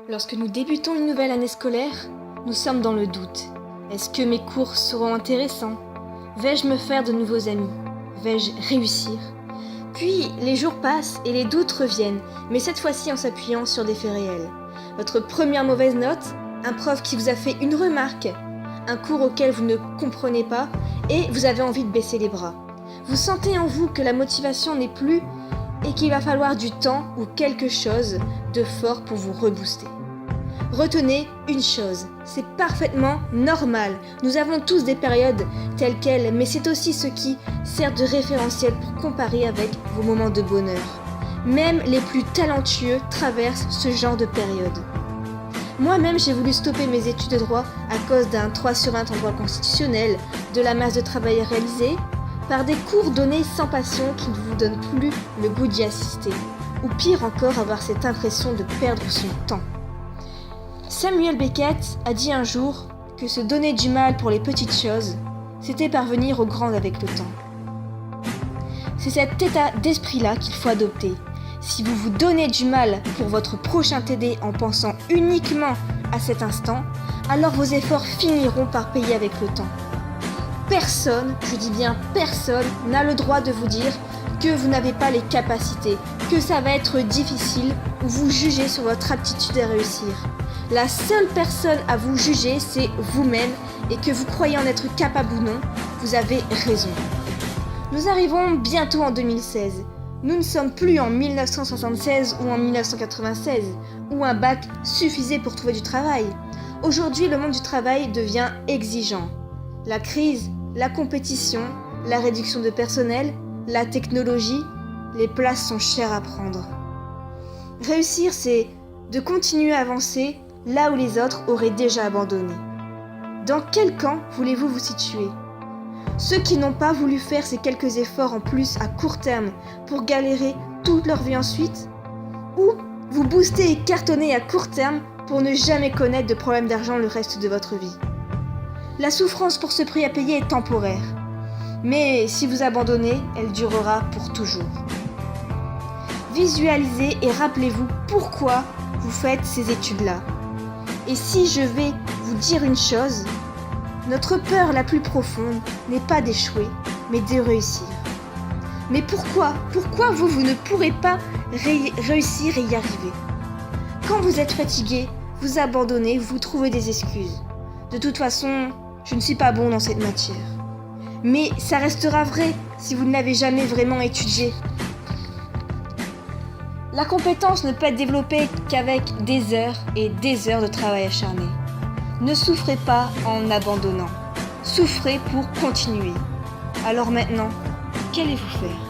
Lorsque nous débutons une nouvelle année scolaire, nous sommes dans le doute. Est-ce que mes cours seront intéressants? Vais-je me faire de nouveaux amis? Vais-je réussir? Puis les jours passent et les doutes reviennent, mais cette fois-ci en s'appuyant sur des faits réels. Votre première mauvaise note, un prof qui vous a fait une remarque, un cours auquel vous ne comprenez pas et vous avez envie de baisser les bras. Vous sentez en vous que la motivation n'est plus et qu'il va falloir du temps ou quelque chose de fort pour vous rebooster. Retenez une chose, c'est parfaitement normal. Nous avons tous des périodes telles quelles, mais c'est aussi ce qui sert de référentiel pour comparer avec vos moments de bonheur. Même les plus talentueux traversent ce genre de période. Moi-même, j'ai voulu stopper mes études de droit à cause d'un 3 sur 20 en droit constitutionnel, de la masse de travail réalisée, par des cours donnés sans passion qui ne vous donnent plus le goût d'y assister, ou pire encore, avoir cette impression de perdre son temps. Samuel Beckett a dit un jour que se donner du mal pour les petites choses, c'était parvenir aux grandes avec le temps. C'est cet état d'esprit-là qu'il faut adopter. Si vous vous donnez du mal pour votre prochain TD en pensant uniquement à cet instant, alors vos efforts finiront par payer avec le temps. Personne, je dis bien personne, n'a le droit de vous dire que vous n'avez pas les capacités, que ça va être difficile ou vous juger sur votre aptitude à réussir. La seule personne à vous juger, c'est vous-même, et que vous croyez en être capable ou non, vous avez raison. Nous arrivons bientôt en 2016. Nous ne sommes plus en 1976 ou en 1996, où un bac suffisait pour trouver du travail. Aujourd'hui, le monde du travail devient exigeant. La crise, la compétition, la réduction de personnel, la technologie, les places sont chères à prendre. Réussir, c'est de continuer à avancer là où les autres auraient déjà abandonné. Dans quel camp voulez-vous vous situer? Ceux qui n'ont pas voulu faire ces quelques efforts en plus à court terme pour galérer toute leur vie ensuite? Ou vous booster et cartonner à court terme pour ne jamais connaître de problème d'argent le reste de votre vie? La souffrance pour ce prix à payer est temporaire, mais si vous abandonnez, elle durera pour toujours. Visualisez et rappelez-vous pourquoi vous faites ces études-là. Et si je vais vous dire une chose, notre peur la plus profonde n'est pas d'échouer, mais de réussir. Mais pourquoi vous ne pourrez pas réussir et y arriver? Quand vous êtes fatigué, vous abandonnez, vous trouvez des excuses. De toute façon, je ne suis pas bon dans cette matière. Mais ça restera vrai si vous ne l'avez jamais vraiment étudié. La compétence ne peut être développée qu'avec des heures et des heures de travail acharné. Ne souffrez pas en abandonnant. Souffrez pour continuer. Alors maintenant, qu'allez-vous faire ?